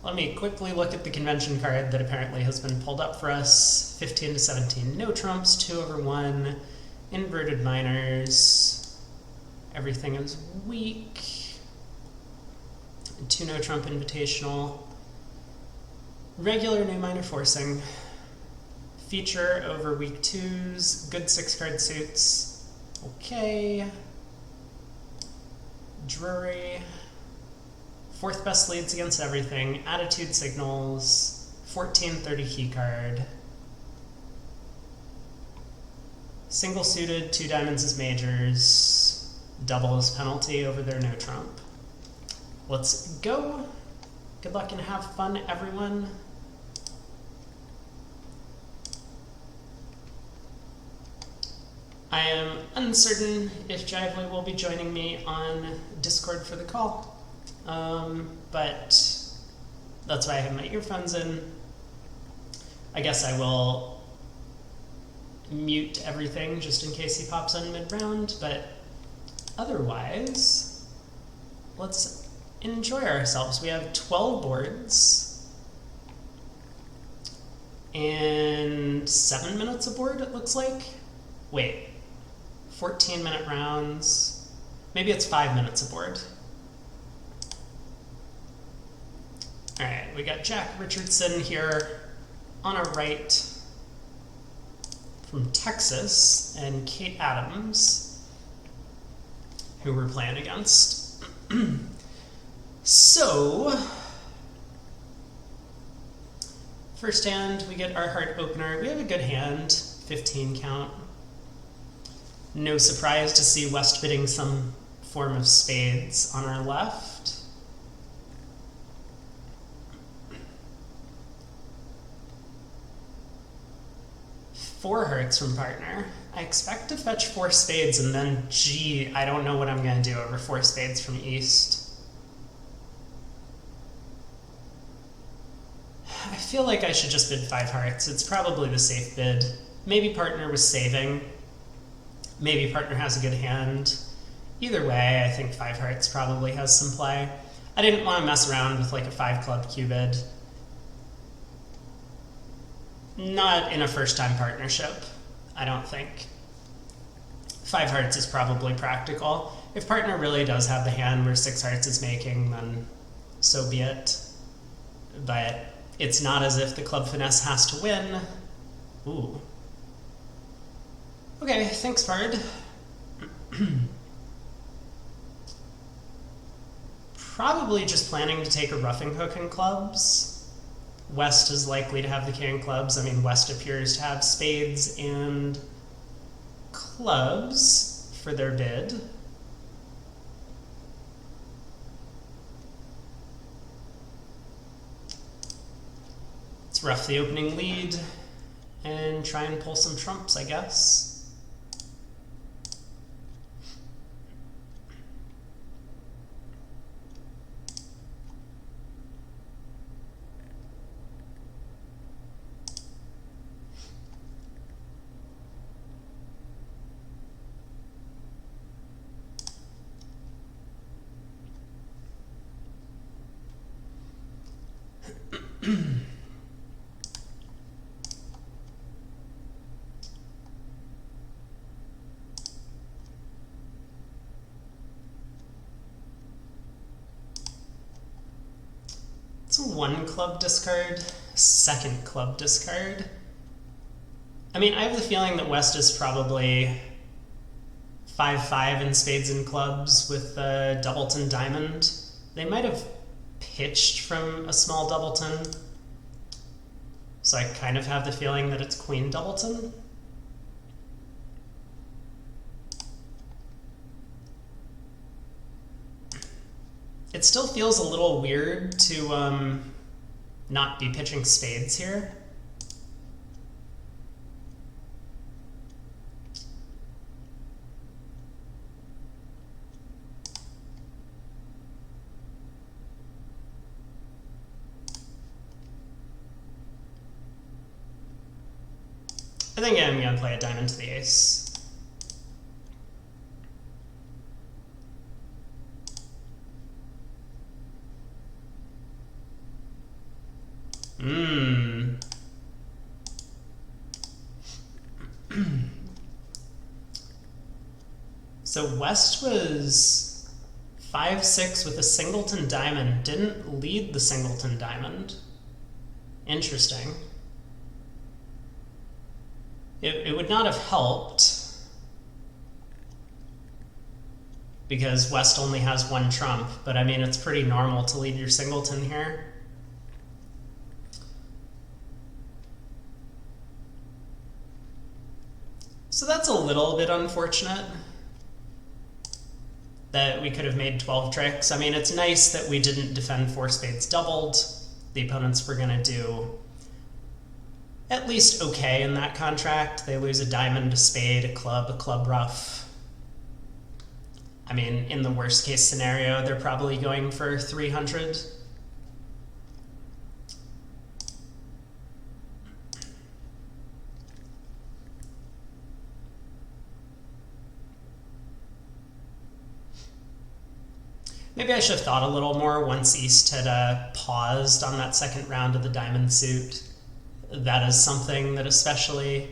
let me quickly look at the convention card that apparently has been pulled up for us. 15 to 17, no trumps, 2/1, inverted minors, everything is weak, 2 no trump invitational, regular new minor forcing, feature over weak 2s, good 6-card suits, okay, Drury, 4th best leads against everything, attitude signals, 14/30 keycard, single suited, 2 diamonds as majors, double as penalty over their no trump. Let's go. Good luck and have fun, everyone. I am uncertain if Jively will be joining me on Discord for the call, but that's why I have my earphones in. I guess I will mute everything just in case he pops on mid-round, but otherwise, let's enjoy ourselves. We have 12 boards and 7 minutes aboard, it looks like. Wait. 14-minute rounds. Maybe it's 5 minutes aboard. Alright, we got Jack Richardson here on our right from Texas, and Kate Adams, who we're playing against. So, first hand, we get our heart opener. We have a good hand, 15 count. No surprise to see West bidding some form of spades on our left. Four hearts from partner. I expect to fetch 4 spades and then, gee, I don't know what I'm going to do over 4 spades from East. I feel like I should just bid 5 hearts. It's probably the safe bid. Maybe partner was saving. Maybe partner has a good hand. Either way, I think 5 hearts probably has some play. I didn't want to mess around with like a 5 club cubid. Not in a first-time partnership, I don't think. 5 hearts is probably practical. If partner really does have the hand where 6 hearts is making, then so be it. But it's not as if the club finesse has to win. Ooh. Okay, thanks, Bard. Probably just planning to take a roughing hook in clubs. West is likely to have the king clubs. I mean, West appears to have spades and clubs for their bid. Let's rough the opening lead and try and pull some trumps, I guess. It's a 1 club discard, 2nd club discard. I mean, I have the feeling that West is probably 5-5 in spades and clubs with the doubleton diamond. They might have pitched from a small doubleton, so I kind of have the feeling that it's queen doubleton. It still feels a little weird to not be pitching spades here. I think I'm going to play a diamond to the ace. Hmm. So West was 5-6 with a singleton diamond, didn't lead the singleton diamond. Interesting. It would not have helped because West only has one trump, but I mean, it's pretty normal to lead your singleton here. So that's a little bit unfortunate that we could have made 12 tricks. I mean, it's nice that we didn't defend 4 spades doubled. The opponents were going to do at least okay in that contract. They lose a diamond, a spade, a club ruff. I mean, in the worst case scenario, they're probably going for 300. Maybe I should have thought a little more once East had paused on that second round of the diamond suit. That is something that especially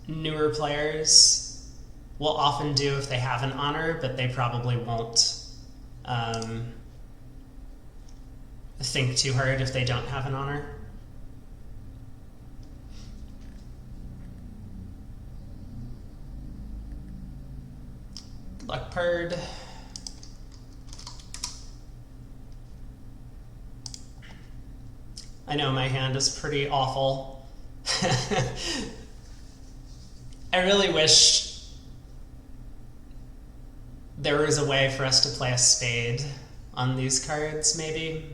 newer players will often do if they have an honor, but they probably won't think too hard if they don't have an honor. Good luck, Purd. I know my hand is pretty awful. I really wish there was a way for us to play a spade on these cards, maybe.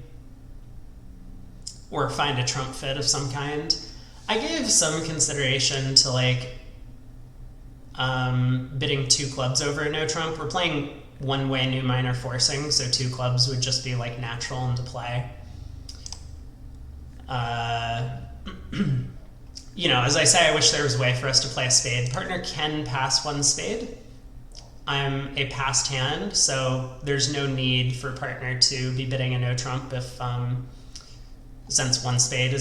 Or find a trump fit of some kind. I gave some consideration to like bidding 2 clubs over a no trump. We're playing one-way new minor forcing, so 2 clubs would just be like natural into play. You know, as I say, I wish there was a way for us to play a spade. Partner can pass 1 spade. I'm a passed hand, so there's no need for partner to be bidding a no trump if since 1 spade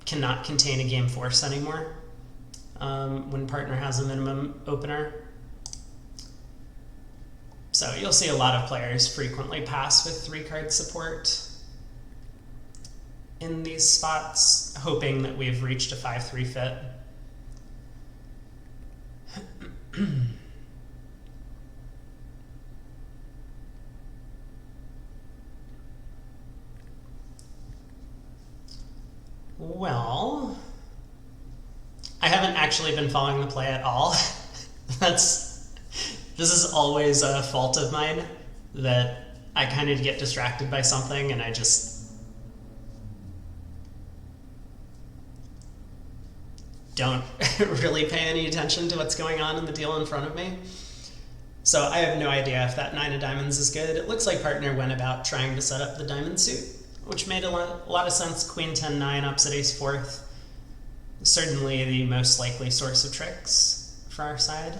cannot contain a game force anymore when partner has a minimum opener. So you'll see a lot of players frequently pass with 3-card support in these spots, hoping that we've reached a 5-3 fit. Well, I haven't actually been following the play at all. This is always a fault of mine, that I kind of get distracted by something and I just don't really pay any attention to what's going on in the deal in front of me. So I have no idea if that 9 of diamonds is good. It looks like partner went about trying to set up the diamond suit, which made a lot of sense. Queen 10-9 upset ace 4th. Certainly the most likely source of tricks for our side.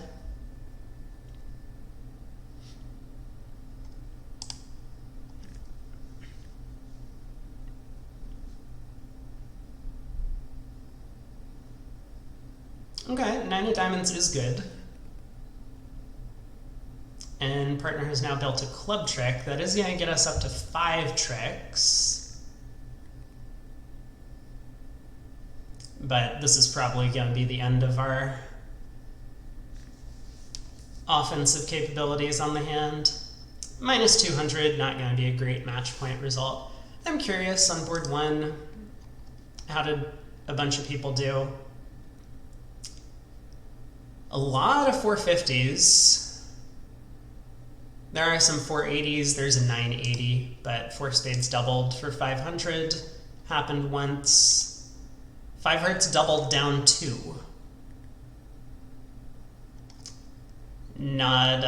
Okay, 9 of diamonds is good. And partner has now built a club trick. That is going to get us up to 5 tricks. But this is probably going to be the end of our offensive capabilities on the hand. Minus 200, not going to be a great match point result. I'm curious, on board 1, how did a bunch of people do? A lot of 450s. There are some 480s, there's a 980, but 4 spades doubled for 500. Happened once. 5 hearts doubled down 2. Not,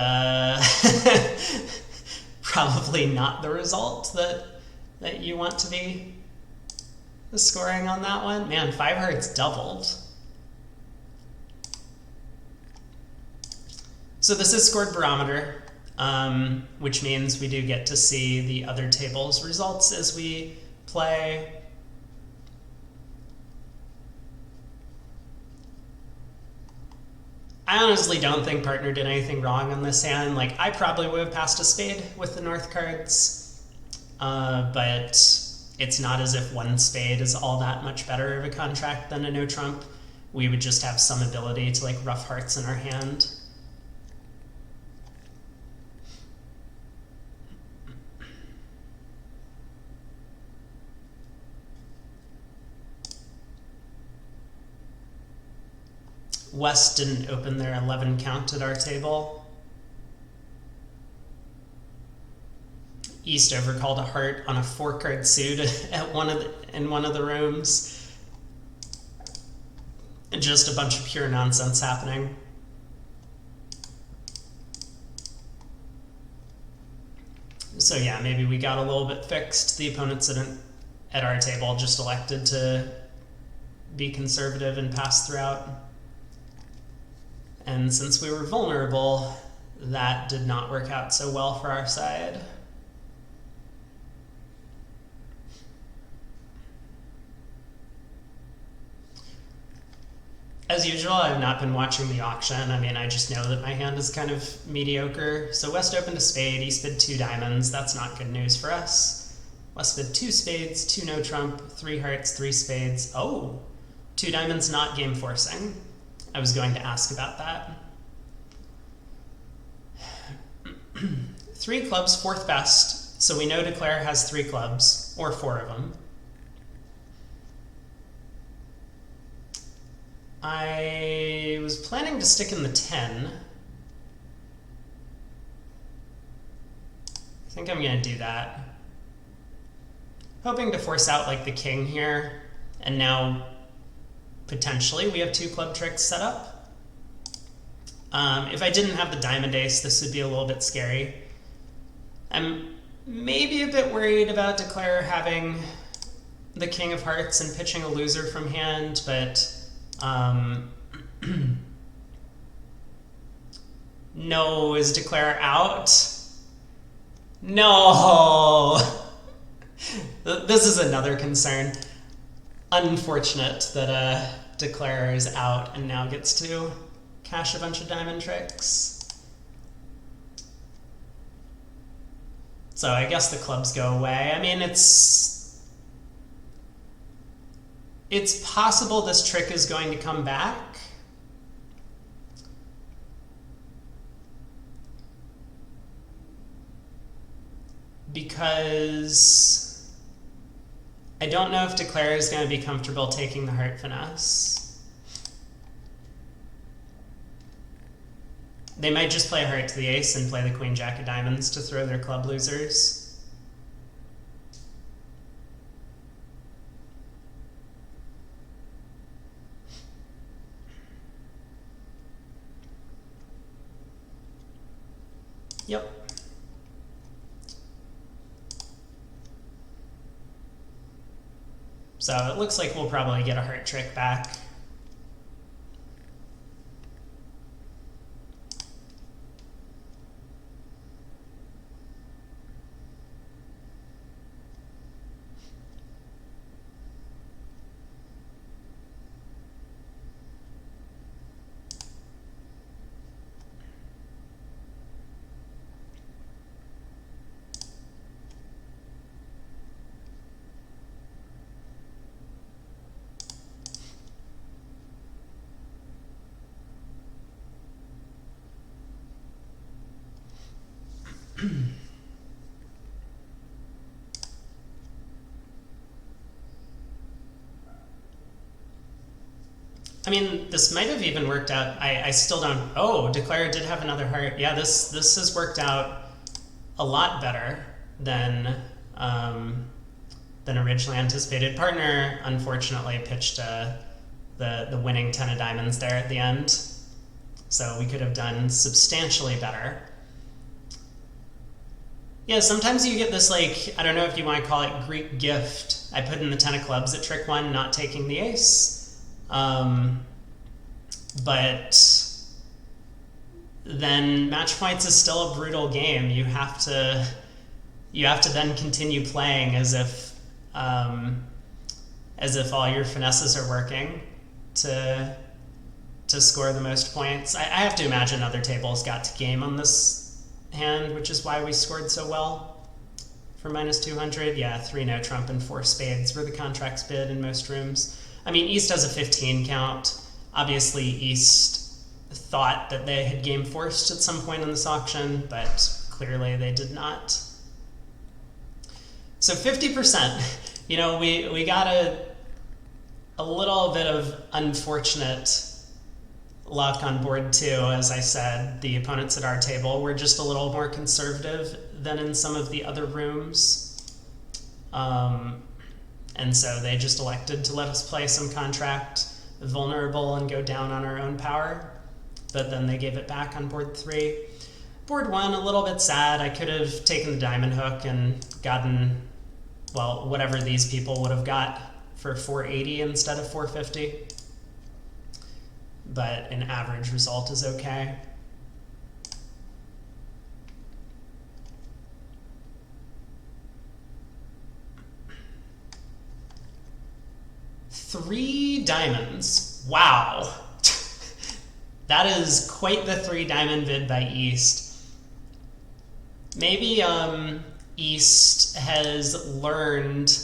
probably not the result that you want to be scoring on that one. Man, 5 hearts doubled. So this is scored barometer. which means we do get to see the other table's results as we play. I honestly don't think partner did anything wrong on this hand. Like, I probably would have passed a spade with the north cards, but it's not as if one spade is all that much better of a contract than a no trump. We would just have some ability to like rough hearts in our hand. West didn't open their 11 count at our table. East overcalled a heart on a 4-card suit in one of the rooms. Just a bunch of pure nonsense happening. So yeah, maybe we got a little bit fixed. The opponents at our table just elected to be conservative and pass throughout. And since we were vulnerable, that did not work out so well for our side. As usual, I've not been watching the auction. I mean, I just know that my hand is kind of mediocre. So West opened a spade, East bid 2 diamonds. That's not good news for us. West bid 2 spades, 2 no trump, 3 hearts, 3 spades. Oh, 2 diamonds not game forcing. I was going to ask about that. 3 clubs, 4th best. So we know Declare has 3 clubs, or 4 of them. I was planning to stick in the 10. I think I'm going to do that. Hoping to force out like the king here, and now potentially we have 2 club tricks set up. If I didn't have the diamond ace, this would be a little bit scary. I'm maybe a bit worried about Declare having the king of hearts and pitching a loser from hand, but no, is Declare out? No! This is another concern. Unfortunate that Declare is out and now gets to cash a bunch of diamond tricks. So I guess the clubs go away. I mean, it's possible this trick is going to come back. Because I don't know if Declare is going to be comfortable taking the heart finesse. They might just play a heart to the ace and play the queen jack of diamonds to throw their club losers. Yep. So it looks like we'll probably get a heart trick back. I mean, this might have even worked out. I still don't. Oh, Declare did have another heart. Yeah, this has worked out a lot better than originally anticipated. Partner unfortunately pitched the winning 10 of diamonds there at the end, so we could have done substantially better. Yeah, sometimes you get this, like, I don't know if you want to call it Greek gift. I put in the 10 of clubs at trick 1, not taking the ace. But then match points is still a brutal game. You have to then continue playing as if all your finesses are working to score the most points. I have to imagine other tables got to game on this hand, which is why we scored so well for -200. Yeah, 3 no trump and 4 spades were the contracts bid in most rooms. I mean, East has a 15 count. Obviously, East thought that they had game forced at some point in this auction, but clearly they did not. So 50%. You know, we got a little bit of unfortunate luck on board 2, as I said. The opponents at our table were just a little more conservative than in some of the other rooms. And so they just elected to let us play some contract vulnerable and go down on our own power. But then they gave it back on board 3. Board 1, a little bit sad. I could have taken the diamond hook and gotten, well, whatever these people would have got for 480 instead of 450. But an average result is okay. Three diamonds. Wow. That is quite the 3 diamond bid by East. Maybe East has learned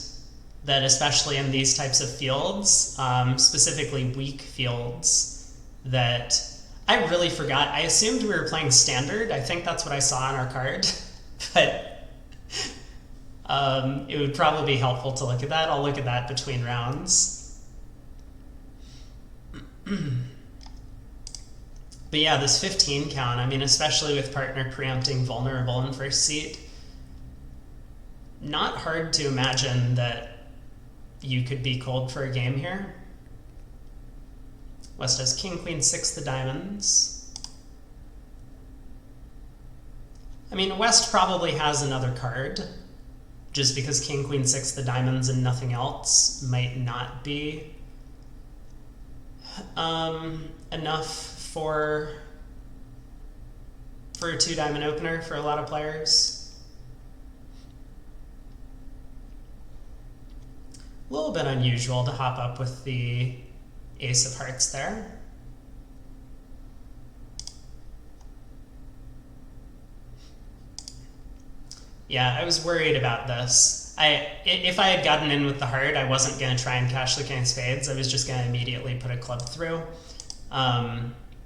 that, especially in these types of fields, specifically weak fields, that I really forgot. I assumed we were playing standard. I think that's what I saw on our card. But it would probably be helpful to look at that. I'll look at that between rounds. But yeah, this 15 count, I mean, especially with partner preempting vulnerable in first seat, not hard to imagine that you could be cold for a game here. West has king, queen, 6 the diamonds. I mean, West probably has another card, just because king, queen, 6 the diamonds and nothing else might not be enough for a 2 diamond opener for a lot of players. A little bit unusual to hop up with the ace of hearts there. Yeah, I was worried about this. If I had gotten in with the heart, I wasn't going to try and cash the king of spades. I was just going to immediately put a club through,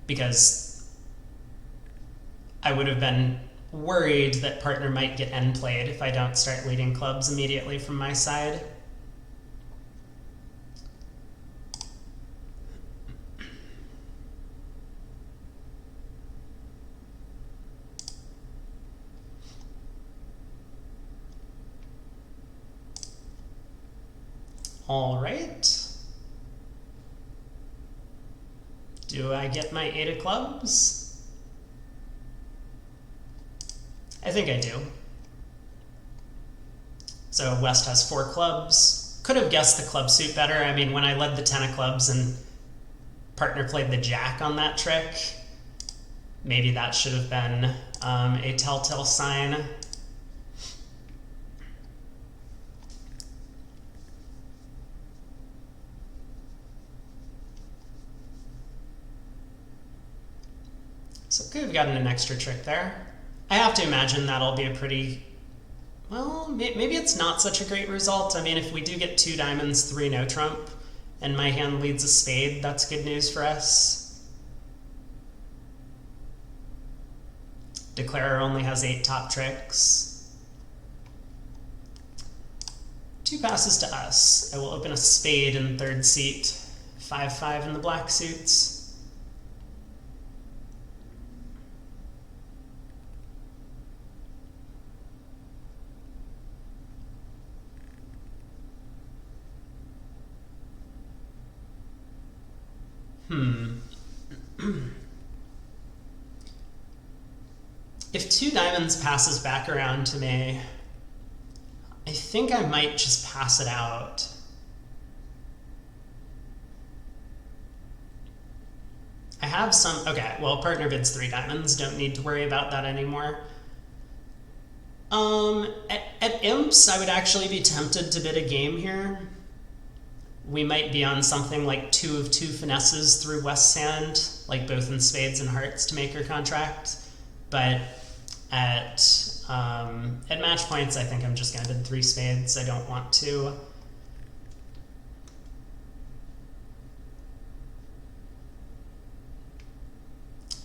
because I would have been worried that partner might get end played if I don't start leading clubs immediately from my side. All right. Do I get my 8 of clubs? I think I do. So West has 4 clubs. Could have guessed the club suit better. I mean, when I led the 10 of clubs and partner played the jack on that trick, maybe that should have been a telltale sign. So could have gotten an extra trick there. I have to imagine that'll be a pretty, well, maybe it's not such a great result. I mean, if we do get 2 diamonds, 3 no trump, and my hand leads a spade, that's good news for us. Declarer only has 8 top tricks. 2 passes to us. I will open a spade in third seat. 5-5 in the black suits. If 2 diamonds passes back around to me, I think I might just pass it out. I have some. Okay, well, partner bids 3 diamonds. Don't need to worry about that anymore. At imps, I would actually be tempted to bid a game here. We might be on something like 2 of 2 finesses through West's hand, like both in spades and hearts to make her contract. But at match points, I think I'm just going to bid 3 spades. I don't want to.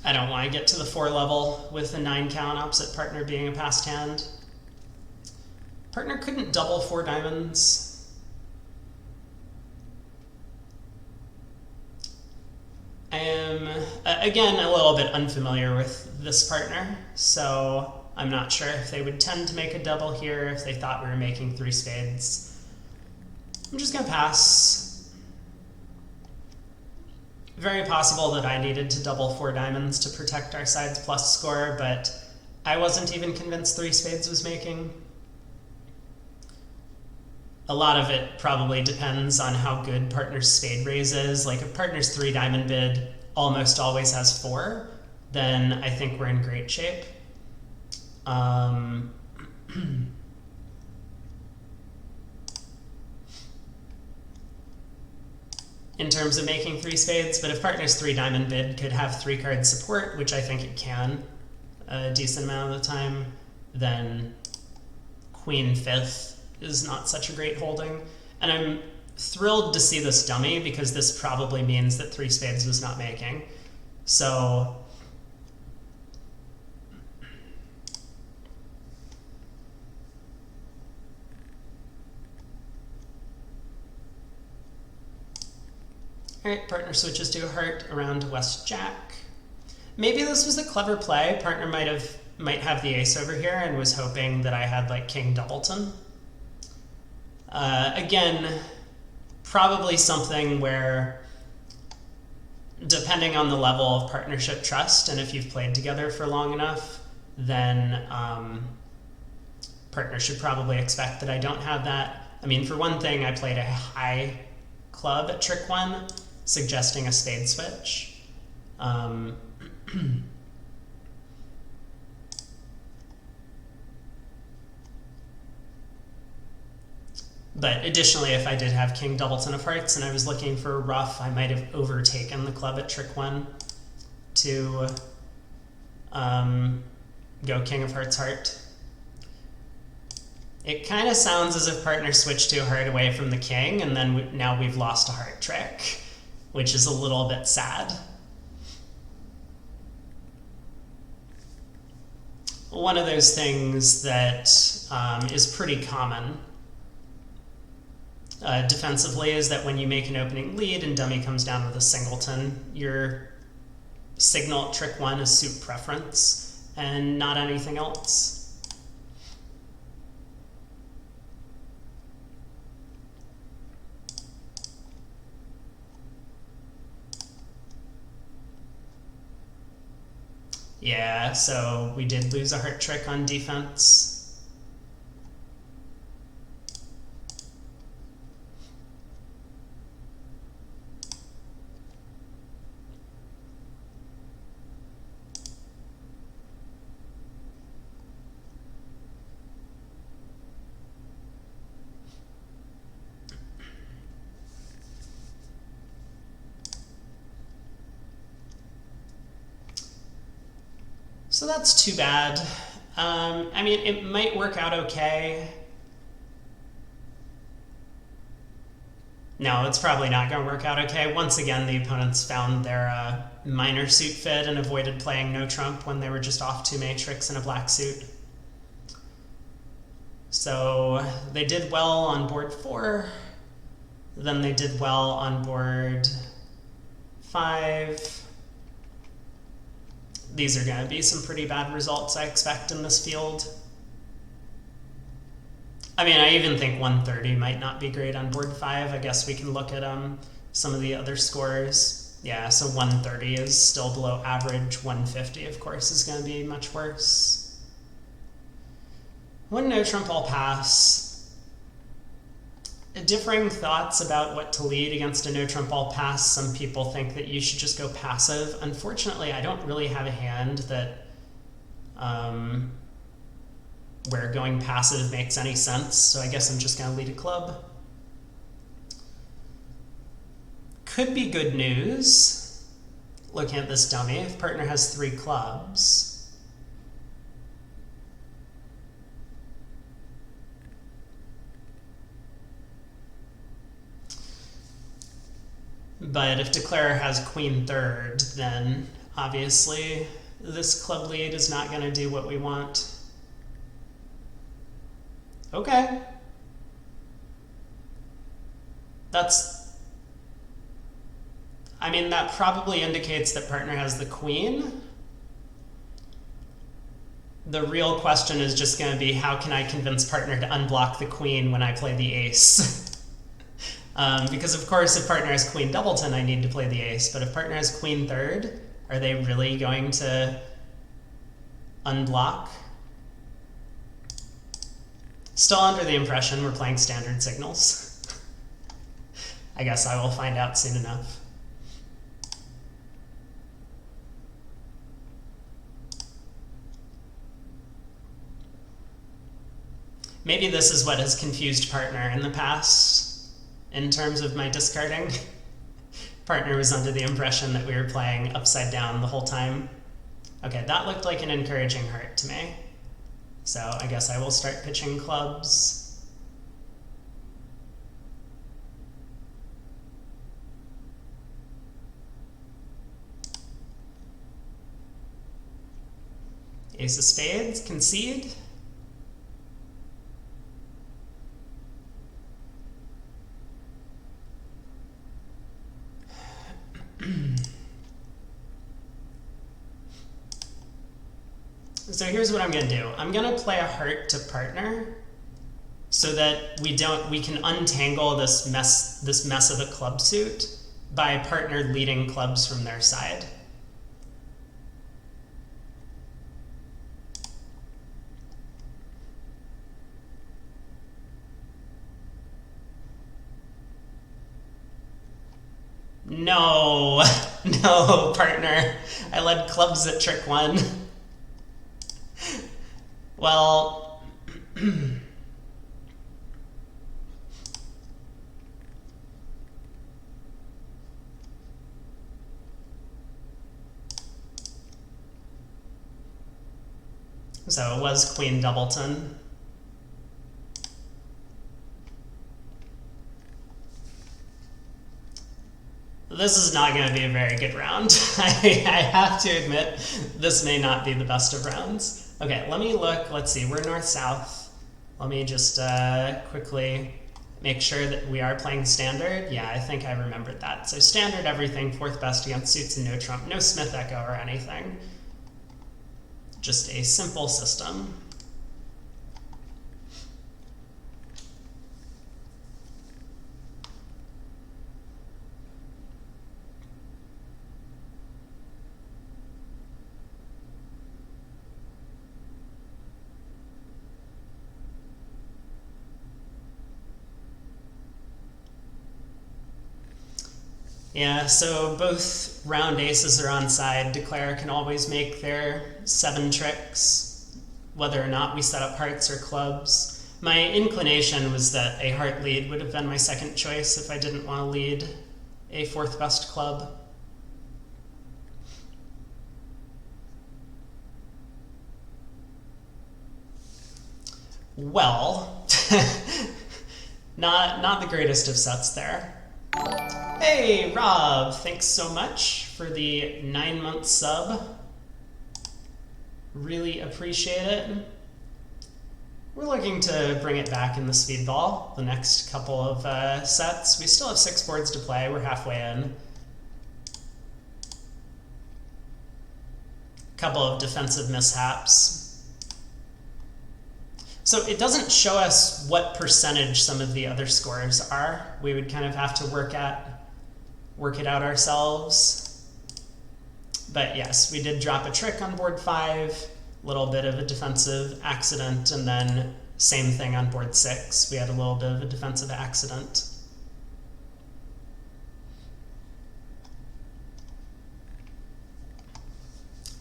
I don't want to get to the 4 level with a 9 count opposite partner being a passed hand. Partner couldn't double 4 diamonds. I am, again, a little bit unfamiliar with this partner, so I'm not sure if they would tend to make a double here if they thought we were making 3 spades. I'm just going to pass. Very possible that I needed to double 4 diamonds to protect our side's plus score, but I wasn't even convinced 3 spades was making. A lot of it probably depends on how good partner's spade raise is. Like if partner's 3 diamond bid almost always has 4, then I think we're in great shape. In terms of making 3 spades, but if partner's 3 diamond bid could have 3 card support, which I think it can a decent amount of the time, then queen 5th is not such a great holding. And I'm thrilled to see this dummy because this probably means that 3 spades was not making. So alright, partner switches to a heart around West Jack. Maybe this was a clever play. Partner might have the ace over here and was hoping that I had like King Doubleton. Again, probably something where, depending on the level of partnership trust and if you've played together for long enough, then partner should probably expect that I don't have that. I mean, for one thing, I played a high club at trick 1, suggesting a spade switch. But additionally, if I did have King Doubleton of Hearts and I was looking for a ruff, I might have overtaken the club at trick 1 to go King of Hearts Heart. It kind of sounds as if partner switched to a heart away from the king, and then now we've lost a heart trick, which is a little bit sad. One of those things that is pretty common defensively is that when you make an opening lead and dummy comes down with a singleton, your signal at trick 1 is suit preference and not anything else. Yeah, so we did lose a heart trick on defense. So that's too bad. I mean, it might work out okay. No, it's probably not going to work out okay. Once again, the opponents found their minor suit fit and avoided playing no trump when they were just off 2 matrix in a black suit. So they did well on board 4. Then they did well on board 5. These are going to be some pretty bad results, I expect, in this field. I mean, I even think 130 might not be great on board 5. I guess we can look at some of the other scores. Yeah, so 130 is still below average. 150, of course, is going to be much worse. One no trump, I'll pass. differing thoughts about what to lead against a no trump all pass. Some people think that you should just go passive. Unfortunately, I don't really have a hand that where going passive makes any sense, so I guess I'm just going to lead a club. Could be good news, looking at this dummy, if partner has 3 clubs. But if declarer has queen third, then obviously this club lead is not going to do what we want. Okay. I mean, that probably indicates that partner has the queen. The real question is just going to be, how can I convince partner to unblock the queen when I play the ace? Because of course, if partner has queen doubleton, I need to play the ace. But if partner has queen third, are they really going to unblock? Still under the impression we're playing standard signals. I guess I will find out soon enough. Maybe this is what has confused partner in the past in terms of my discarding. Partner was under the impression that we were playing upside down the whole time. Okay, that looked like an encouraging heart to me. So I guess I will start pitching clubs. Ace of spades, concede. So here's what I'm going to do. I'm going to play a heart to partner so that we can untangle this mess of a club suit by partner leading clubs from their side. No, no, partner. I led clubs at trick 1. Well, so it was queen doubleton. This is not going to be a very good round. I have to admit, this may not be the best of rounds. Okay, let me look. Let's see, we're north-south. Let me just quickly make sure that we are playing standard. Yeah, I think I remembered that. So standard everything, 4th best against suits and no trump. No Smith Echo or anything. Just a simple system. Yeah, so both round aces are on side. Declare can always make their 7 tricks, whether or not we set up hearts or clubs. My inclination was that a heart lead would have been my second choice if I didn't want to lead a 4th best club. Well, not the greatest of sets there. Hey, Rob, thanks so much for the 9-month sub. Really appreciate it. We're looking to bring it back in the Speedball the next couple of sets. We still have 6 boards to play. We're halfway in. Couple of defensive mishaps. So it doesn't show us what percentage some of the other scores are. We would kind of have to work it out ourselves. But yes, we did drop a trick on board 5, a little bit of a defensive accident, and then Same thing on board 6. We had a little bit of a defensive accident.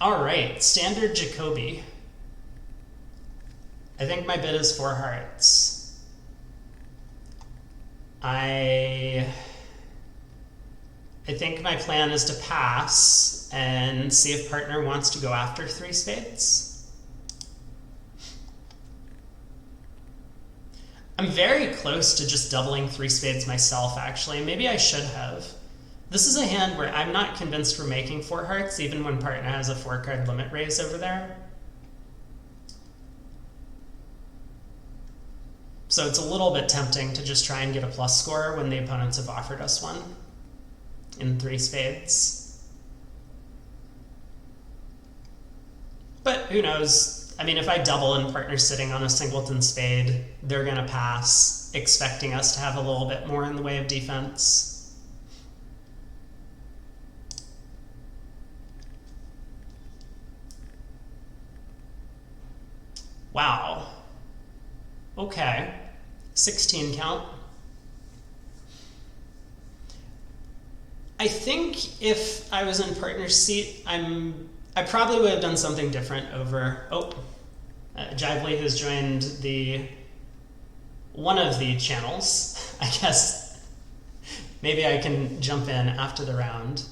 All right, standard Jacoby. I think my bid is 4 hearts. I think my plan is to pass and see if partner wants to go after 3 spades. I'm very close to just doubling 3 spades myself, actually. Maybe I should have. This is a hand where I'm not convinced we're making 4 hearts, even when partner has a 4-card limit raise over there. So it's a little bit tempting to just try and get a plus score when the opponents have offered us one in 3 spades. But who knows? I mean, if I double and partner's sitting on a singleton spade, they're going to pass, expecting us to have a little bit more in the way of defense. Wow. Okay. 16 count. I think if I was in partner's seat, I probably would have done something different over... Oh, Jively has joined one of the channels. I guess maybe I can jump in after the round.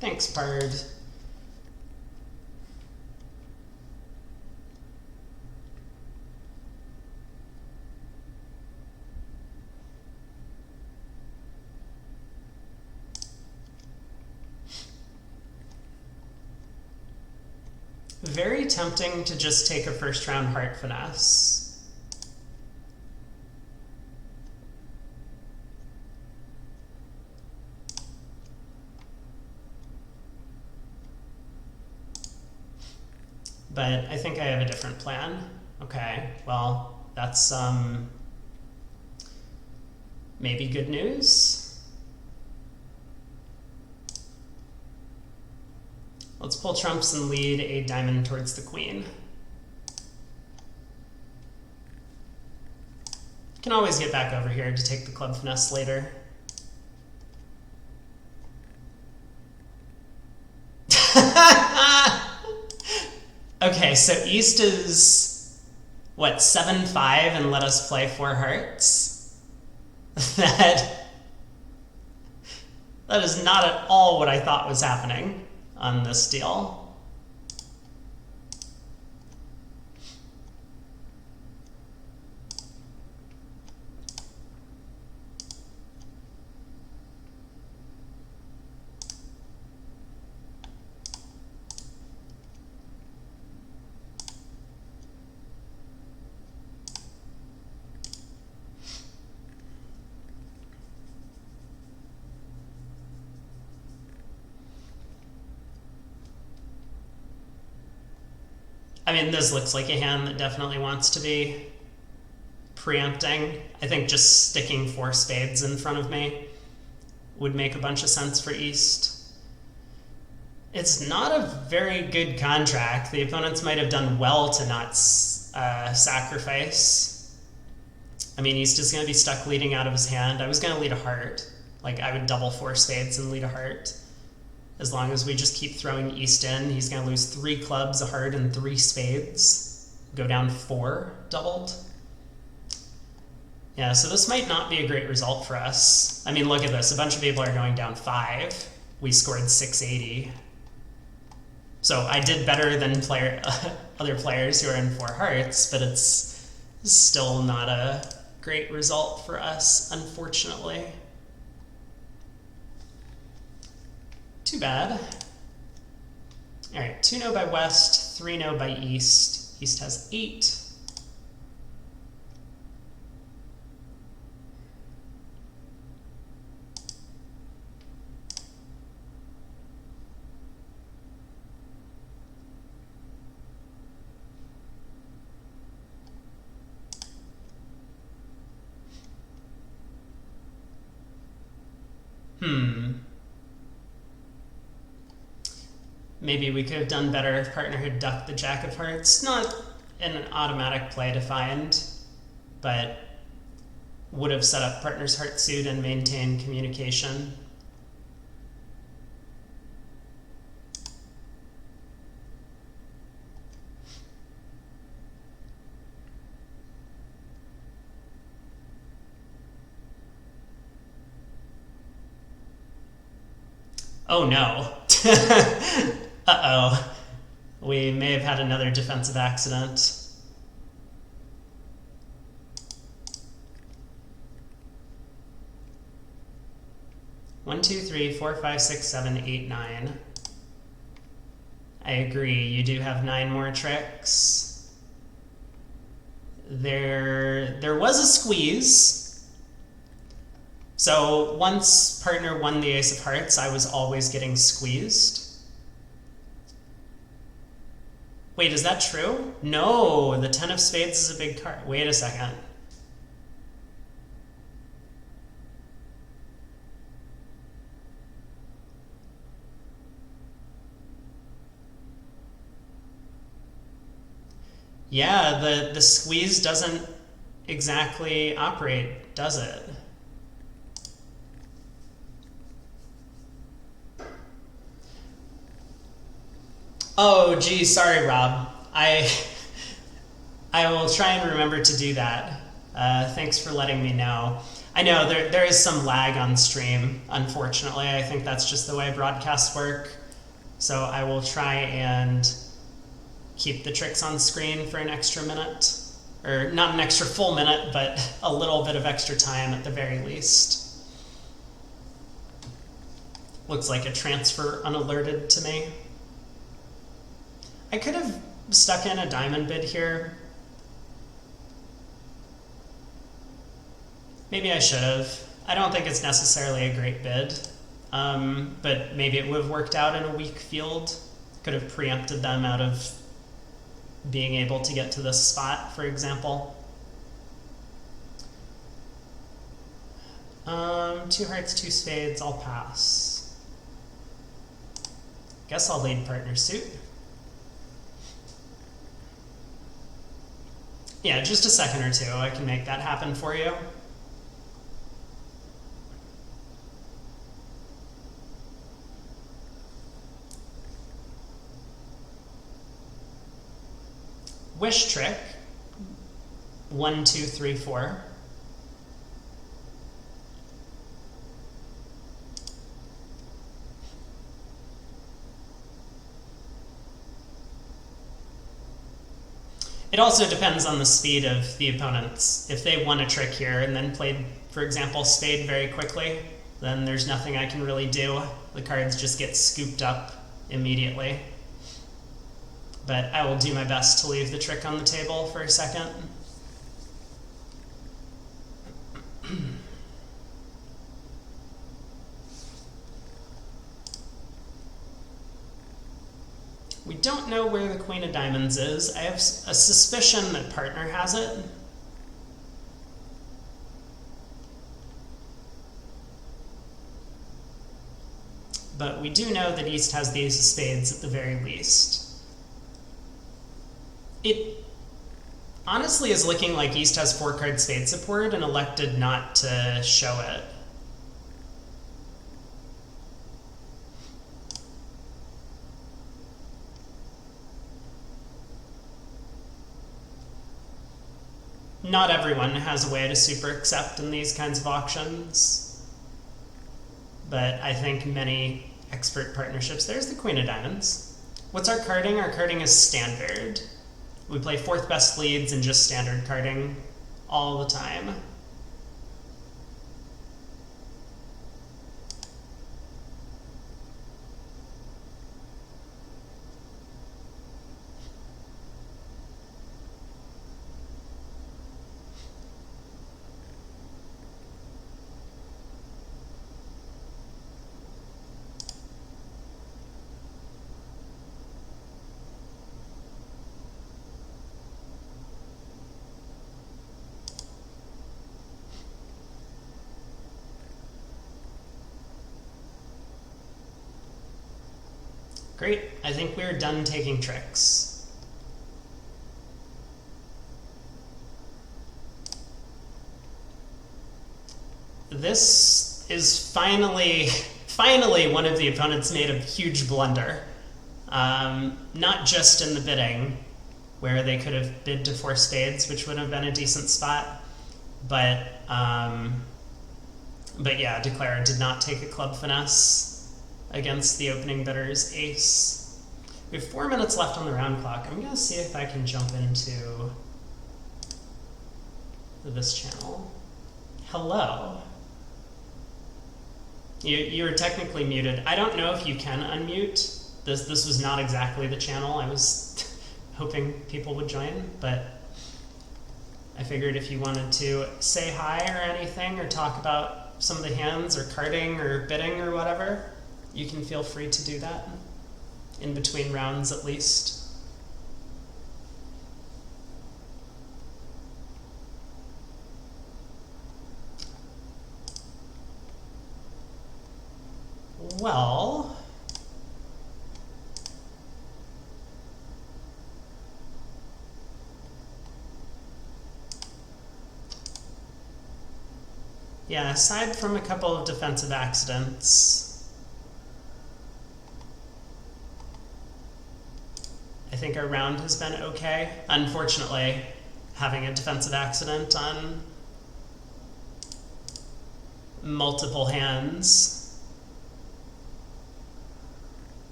Thanks, Pard. Very tempting to just take a first round heart finesse. But I think I have a different plan. Okay, well, that's maybe good news. Let's pull trumps and lead a diamond towards the queen. Can always get back over here to take the club finesse later. Okay, so East is, what, 7-5 and let us play 4 hearts? That is not at all what I thought was happening on this deal. I mean, this looks like a hand that definitely wants to be preempting. I think just sticking 4 spades in front of me would make a bunch of sense for East. It's not a very good contract. The opponents might have done well to not sacrifice. I mean, East is going to be stuck leading out of his hand. I was going to lead a heart. Like, I would double 4 spades and lead a heart. As long as we just keep throwing East in, he's going to lose 3 clubs, a heart, and 3 spades. Go down 4 doubled. Yeah, so this might not be a great result for us. I mean, look at this. A bunch of people are going down 5. We scored 680. So I did better than other players who are in 4 hearts, but it's still not a great result for us, unfortunately. Too bad. All right, 2 no by West, 3 no by East. East has 8. Maybe we could have done better if partner had ducked the Jack of Hearts. Not an automatic play to find, but would have set up partner's heart suit and maintained communication. Oh no. Uh-oh. We may have had another defensive accident. One, two, three, four, five, six, seven, eight, nine. I agree, you do have 9 more tricks. There was a squeeze. So once partner won the ace of hearts, I was always getting squeezed. Wait, is that true? No, the 10 of spades is a big card. Wait a second. Yeah, the squeeze doesn't exactly operate, does it? Oh, gee, sorry, Rob. I will try and remember to do that. Thanks for letting me know. I know there is some lag on stream, unfortunately. I think that's just the way broadcasts work. So I will try and keep the tricks on screen for an extra minute. Or not an extra full minute, but a little bit of extra time at the very least. Looks like a transfer unalerted to me. I could have stuck in a diamond bid here. Maybe I should have. I don't think it's necessarily a great bid, but maybe it would have worked out in a weak field. Could have preempted them out of being able to get to this spot, for example. 2 hearts, 2 spades, I'll pass. Guess I'll lead partner suit. Yeah, just a second or two, I can make that happen for you. Wish trick. 1, 2, 3, 4. It also depends on the speed of the opponents. If they won a trick here and then played, for example, spade very quickly, then there's nothing I can really do. The cards just get scooped up immediately. But I will do my best to leave the trick on the table for a second. We don't know where the queen of diamonds is. I have a suspicion that partner has it. But we do know that East has the ace of spades at the very least. It honestly is looking like East has 4-card spade support and elected not to show it. Not everyone has a way to super accept in these kinds of auctions, but I think many expert partnerships. There's the queen of diamonds. What's our carding? Our carding is standard. We play 4th best leads and just standard carding all the time. Great, I think we're done taking tricks. This is finally one of the opponents made a huge blunder. Not just in the bidding, where they could have bid to 4 spades, which would have been a decent spot, but yeah, declare did not take a club finesse against the opening bidder's ace. We have 4 minutes left on the round clock. I'm going to see if I can jump into this channel. Hello. You're technically muted. I don't know if you can unmute. This was not exactly the channel I was hoping people would join, but I figured if you wanted to say hi or anything, or talk about some of the hands or carding or bidding or whatever, you can feel free to do that in between rounds at least. Well, yeah, aside from a couple of defensive accidents, I think our round has been okay. Unfortunately, having a defensive accident on multiple hands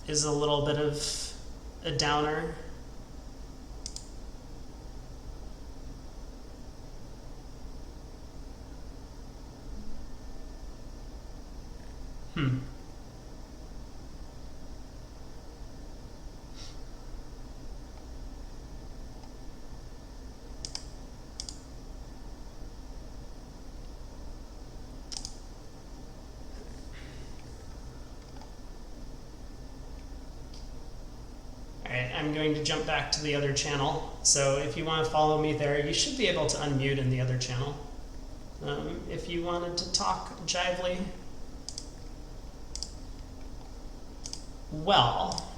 is a little bit of a downer. I'm going to jump back to the other channel. So if you want to follow me there, you should be able to unmute in the other channel. If you wanted to talk jively. Well,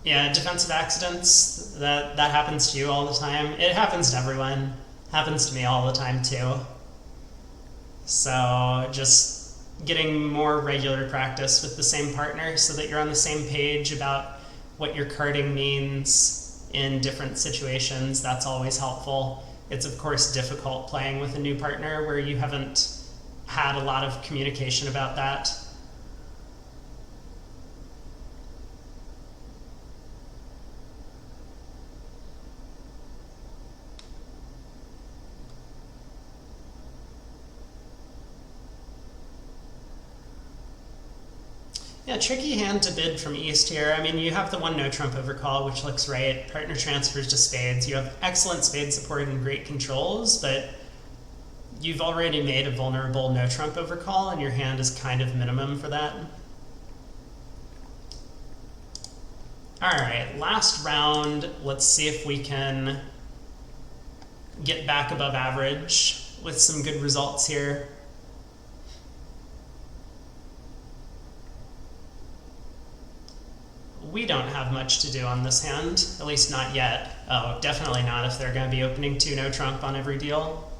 yeah, defensive accidents, that happens to you all the time. It happens to everyone. Happens to me all the time too. So just getting more regular practice with the same partner so that you're on the same page about what your carding means in different situations, that's always helpful. It's of course difficult playing with a new partner where you haven't had a lot of communication about that. Yeah, tricky hand to bid from East here. I mean, you have the 1 no trump overcall, which looks right. Partner transfers to spades. You have excellent spade support and great controls, but you've already made a vulnerable no trump overcall, and your hand is kind of minimum for that. All right, last round. Let's see if we can get back above average with some good results here. We don't have much to do on this hand, at least not yet. Oh, definitely not if they're going to be opening 2 no trump on every deal.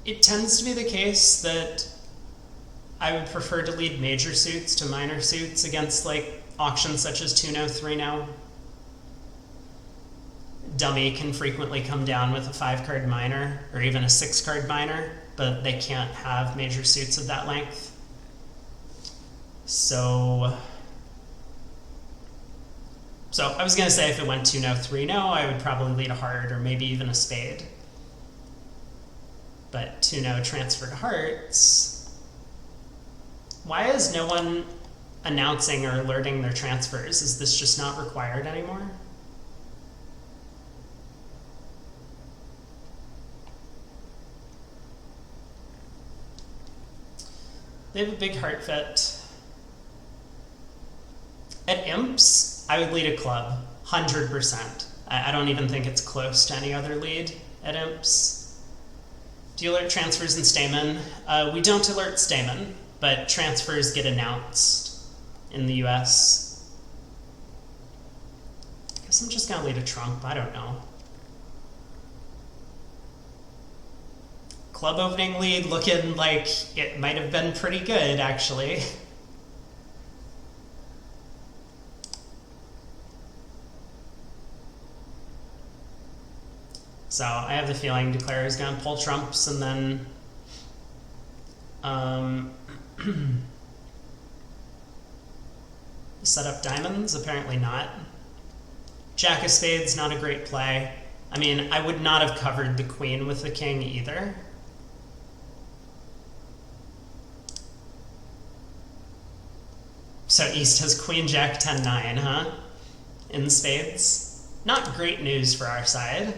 It tends to be the case that I would prefer to lead major suits to minor suits against like auctions such as 2 no, 3 no. Dummy can frequently come down with a 5-card minor or even a 6-card minor, but they can't have major suits of that length. So I was going to say if it went 2 no, 3 no, I would probably lead a heart or maybe even a spade. But 2 no transfer to hearts. Why is no one announcing or alerting their transfers? Is this just not required anymore? They have a big heart fit. At imps, I would lead a club, 100%. I don't even think it's close to any other lead at imps. Do you alert transfers in Stamen? We don't alert Stamen, but transfers get announced in the US. I guess I'm just gonna lead a trump, I don't know. Club opening lead looking like it might have been pretty good, actually. So I have the feeling Declare is going to pull trumps and then set up diamonds. Apparently not. Jack of spades, not a great play. I mean, I would not have covered the queen with the king either. So East has queen, jack, 10-9, huh? In spades. Not great news for our side.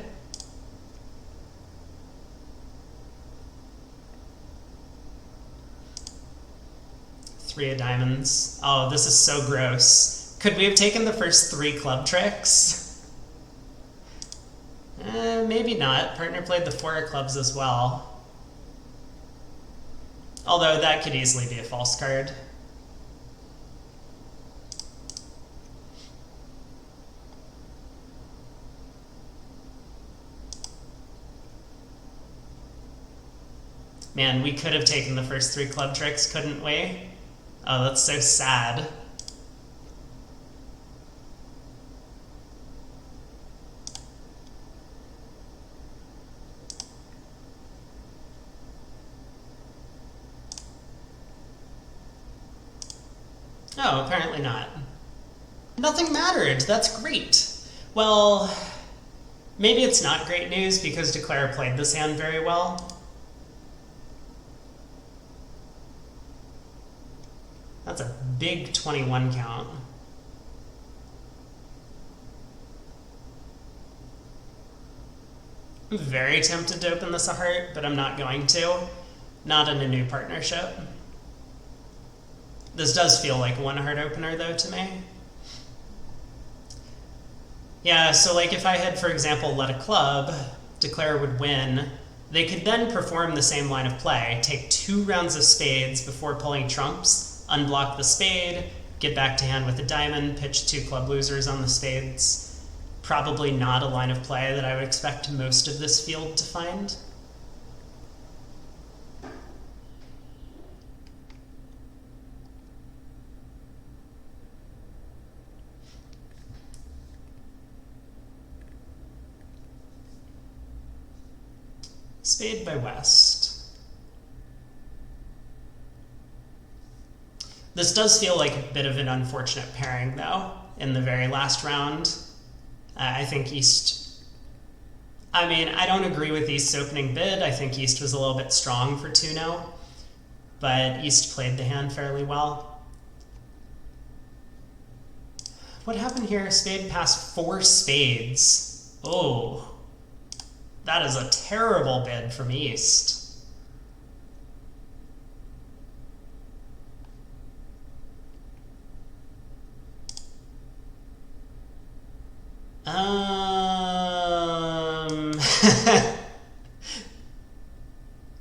Three of diamonds. Oh, this is so gross. Could we have taken the first 3 club tricks? Maybe not. Partner played the 4 of clubs as well. Although that could easily be a false card. Man, we could have taken the first 3 club tricks, couldn't we? Oh, that's so sad. Oh, apparently not. Nothing mattered. That's great. Well, maybe it's not great news because Declare played this hand very well. That's a big 21 count. I'm very tempted to open this a heart, but I'm not going to. Not in a new partnership. This does feel like one heart opener, though, to me. Yeah, so like if I had, for example, let a club, Declare would win. They could then perform the same line of play, take 2 rounds of spades before pulling trumps, unblock the spade, get back to hand with a diamond, pitch 2 club losers on the spades. Probably not a line of play that I would expect most of this field to find. Spade by West. This does feel like a bit of an unfortunate pairing, though, in the very last round. I think East... I mean, I don't agree with East's opening bid. I think East was a little bit strong for 2-0, but East played the hand fairly well. What happened here? Spade passed 4 spades. Oh, that is a terrible bid from East.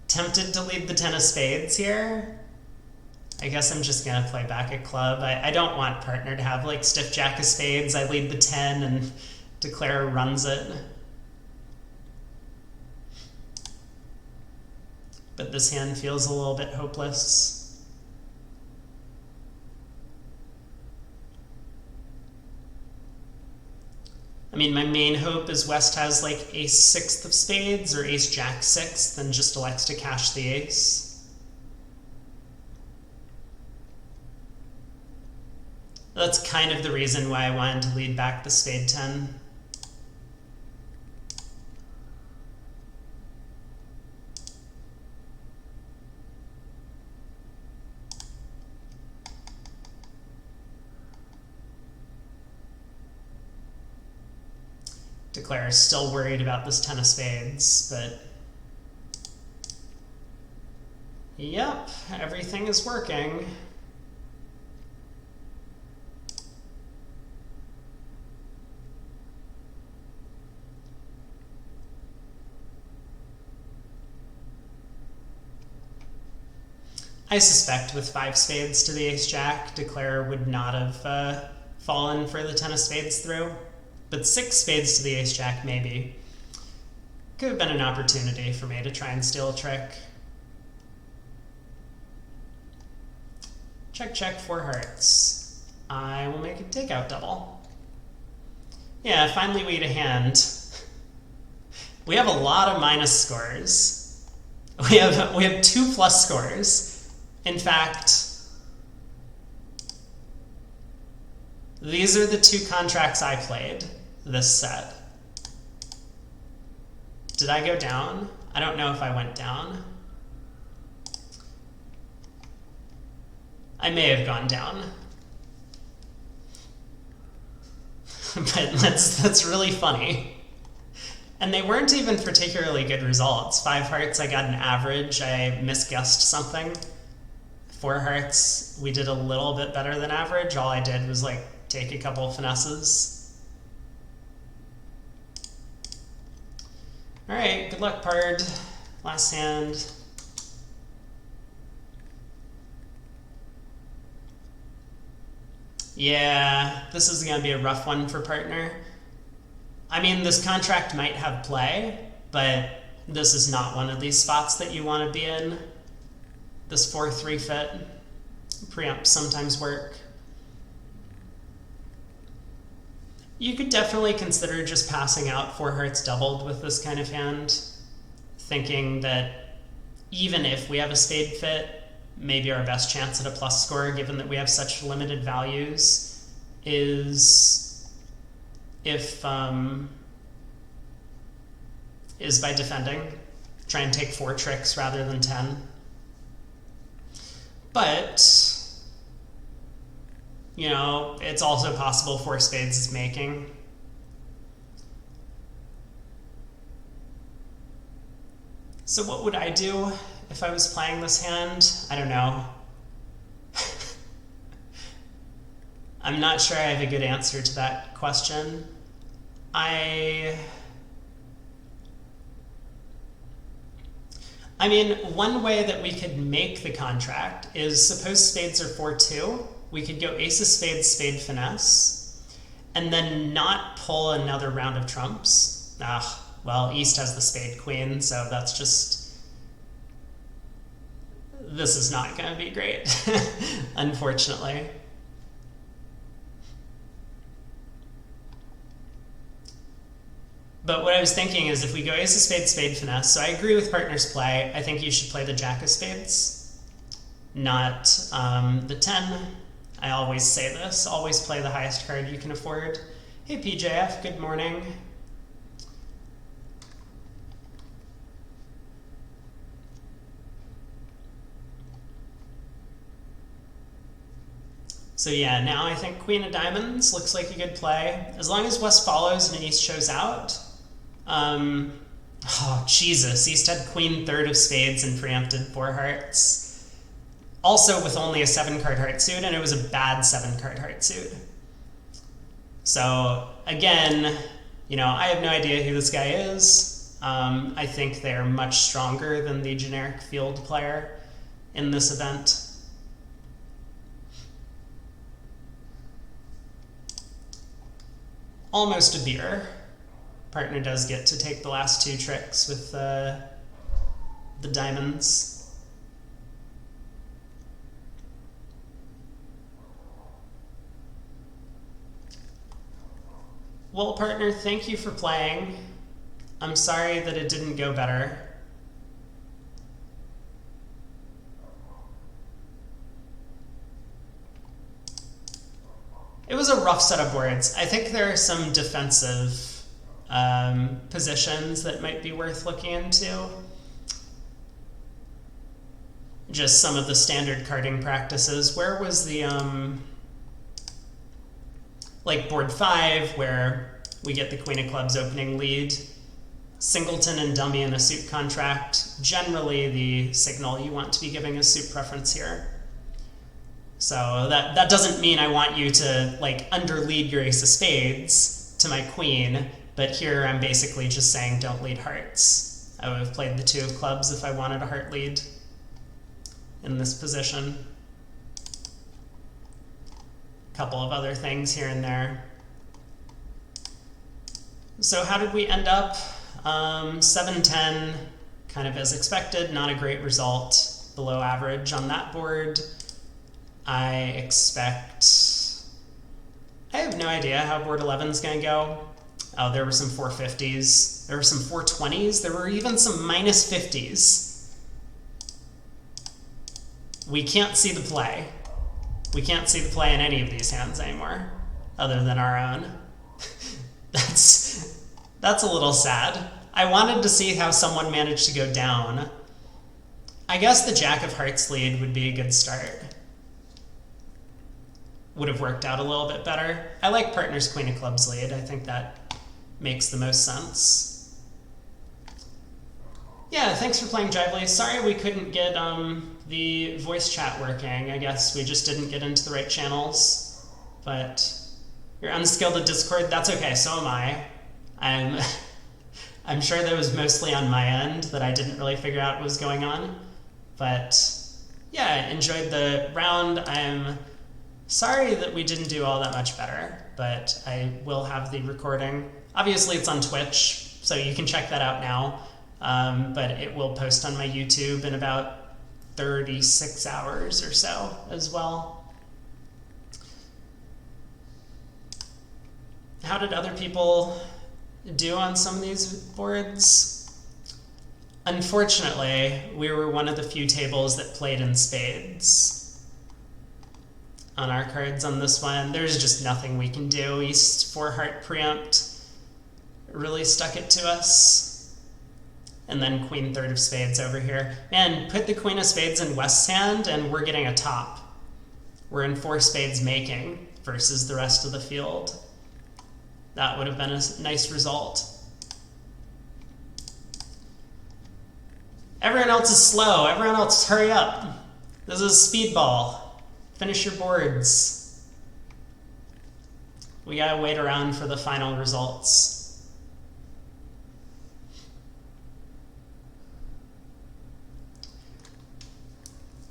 Tempted to lead the 10 of spades here. I guess I'm just gonna play back a club. I don't want partner to have like stiff jack of spades. I lead the 10 and Declare runs it. But this hand feels a little bit hopeless. I mean, my main hope is West has like ace-6 of spades or ace-jack-6 and just elects to cash the ace. That's kind of the reason why I wanted to lead back the spade 10. Declare is still worried about this 10 of spades, but yep, everything is working. I suspect with 5 spades to the ace-jack, Declare would not have fallen for the 10 of spades through. But 6 spades to the ace-jack, maybe. Could have been an opportunity for me to try and steal a trick. Check, check, 4 hearts. I will make a takeout double. Yeah, finally we get a hand. We have a lot of minus scores. We have 2+ scores. In fact, these are the 2 contracts I played this set. Did I go down? I don't know if I went down. I may have gone down. But that's really funny. And they weren't even particularly good results. 5 hearts, I got an average. I misguessed something. 4 hearts, we did a little bit better than average. All I did was like take a couple of finesses. All right, good luck, Pard. Last hand. Yeah, this is gonna be a rough one for partner. I mean, this contract might have play, but this is not one of these spots that you want to be in. This 4-3 fit. Preempts sometimes work. You could definitely consider just passing out 4 hearts doubled with this kind of hand, thinking that even if we have a spade fit, maybe our best chance at a plus score, given that we have such limited values, is by defending. Try and take 4 tricks rather than 10. But you know, it's also possible 4 spades is making. So what would I do if I was playing this hand? I don't know. I'm not sure I have a good answer to that question. I mean, one way that we could make the contract is suppose spades are 4-2. We could go ace of spades, spade finesse, and then not pull another round of trumps. Well, East has the spade queen, so that's just... This is not going to be great, unfortunately. But what I was thinking is if we go ace of spades, spade finesse, so I agree with partner's play. I think you should play the jack of spades, not the 10. I always say this, always play the highest card you can afford. Hey PJF, good morning. So yeah, now I think queen of diamonds looks like a good play. As long as West follows and East shows out. Oh, Jesus, East had queen third of spades and preempted 4 hearts. Also with only a 7-card heart suit, and it was a bad 7-card heart suit. So again, you know, I have no idea who this guy is. I think they're much stronger than the generic field player in this event. Almost a beer. Partner does get to take the last 2 tricks with the diamonds. Well, partner, thank you for playing. I'm sorry that it didn't go better. It was a rough set of boards. I think there are some defensive positions that might be worth looking into. Just some of the standard carding practices. Where was the, like board 5, where we get the queen of clubs opening lead, singleton and dummy in a suit contract, generally the signal you want to be giving a suit preference here. So that doesn't mean I want you to like underlead your ace of spades to my queen, but here I'm basically just saying don't lead hearts. I would have played the 2 of clubs if I wanted a heart lead in this position. A couple of other things here and there. So how did we end up? 7-10, kind of as expected, not a great result, below average on that board. I have no idea how board 11 is going to go. Oh, there were some 450s. There were some 420s. There were even some minus 50s. We can't see the play. We can't see the play in any of these hands anymore, other than our own. That's a little sad. I wanted to see how someone managed to go down. I guess the Jack of Hearts lead would be a good start. Would have worked out a little bit better. I like partner's Queen of Clubs lead. I think that makes the most sense. Yeah, thanks for playing Jively. Sorry we couldn't get the voice chat working. I guess we just didn't get into the right channels. But you're unskilled at Discord. That's okay, so am I. I'm sure that was mostly on my end that I didn't really figure out what was going on. But yeah, I enjoyed the round. I'm sorry that we didn't do all that much better, but I will have the recording. Obviously it's on Twitch, so you can check that out now, but it will post on my YouTube in about 36 hours or so as well. How did other people do on some of these boards? Unfortunately, we were one of the few tables that played in spades on our cards on this one. There's just nothing we can do. East 4-heart preempt really stuck it to us. And then Queen 3rd of spades over here. Man, put the Queen of spades in West's hand and we're getting a top. We're in 4 spades making versus the rest of the field. That would have been a nice result. Everyone else is slow. Everyone else hurry up. This is Speedball. Finish your boards. We gotta wait around for the final results.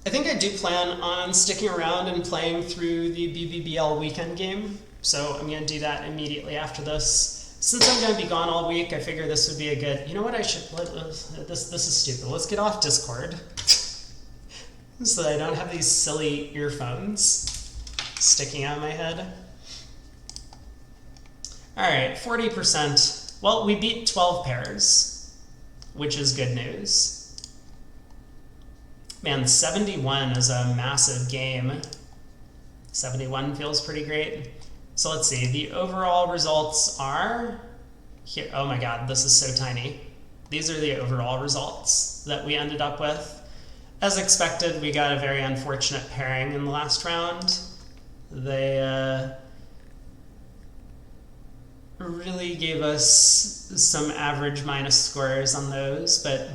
I think I do plan on sticking around and playing through the BBBL weekend game, so I'm going to do that immediately after this. Since I'm going to be gone all week, I figure this would be a good... You know what I should... This is stupid. Let's get off Discord so that I don't have these silly earphones sticking out of my head. All right, 40%. Well, we beat 12 pairs, which is good news. Man, 71 is a massive game. 71 feels pretty great. So let's see, the overall results are here. Oh my God, this is so tiny. These are the overall results that we ended up with. As expected, we got a very unfortunate pairing in the last round. They really gave us some average minus scores on those, but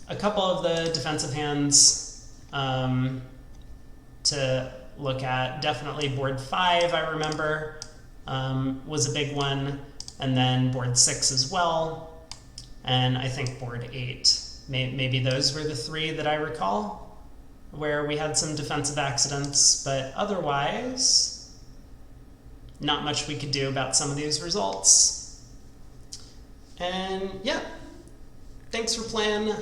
a couple of the defensive hands to look at. Definitely board 5, I remember, was a big one, and then board 6 as well, and I think board 8. Maybe those were the 3 that I recall, where we had some defensive accidents, but otherwise, not much we could do about some of these results. And yeah, thanks for playing.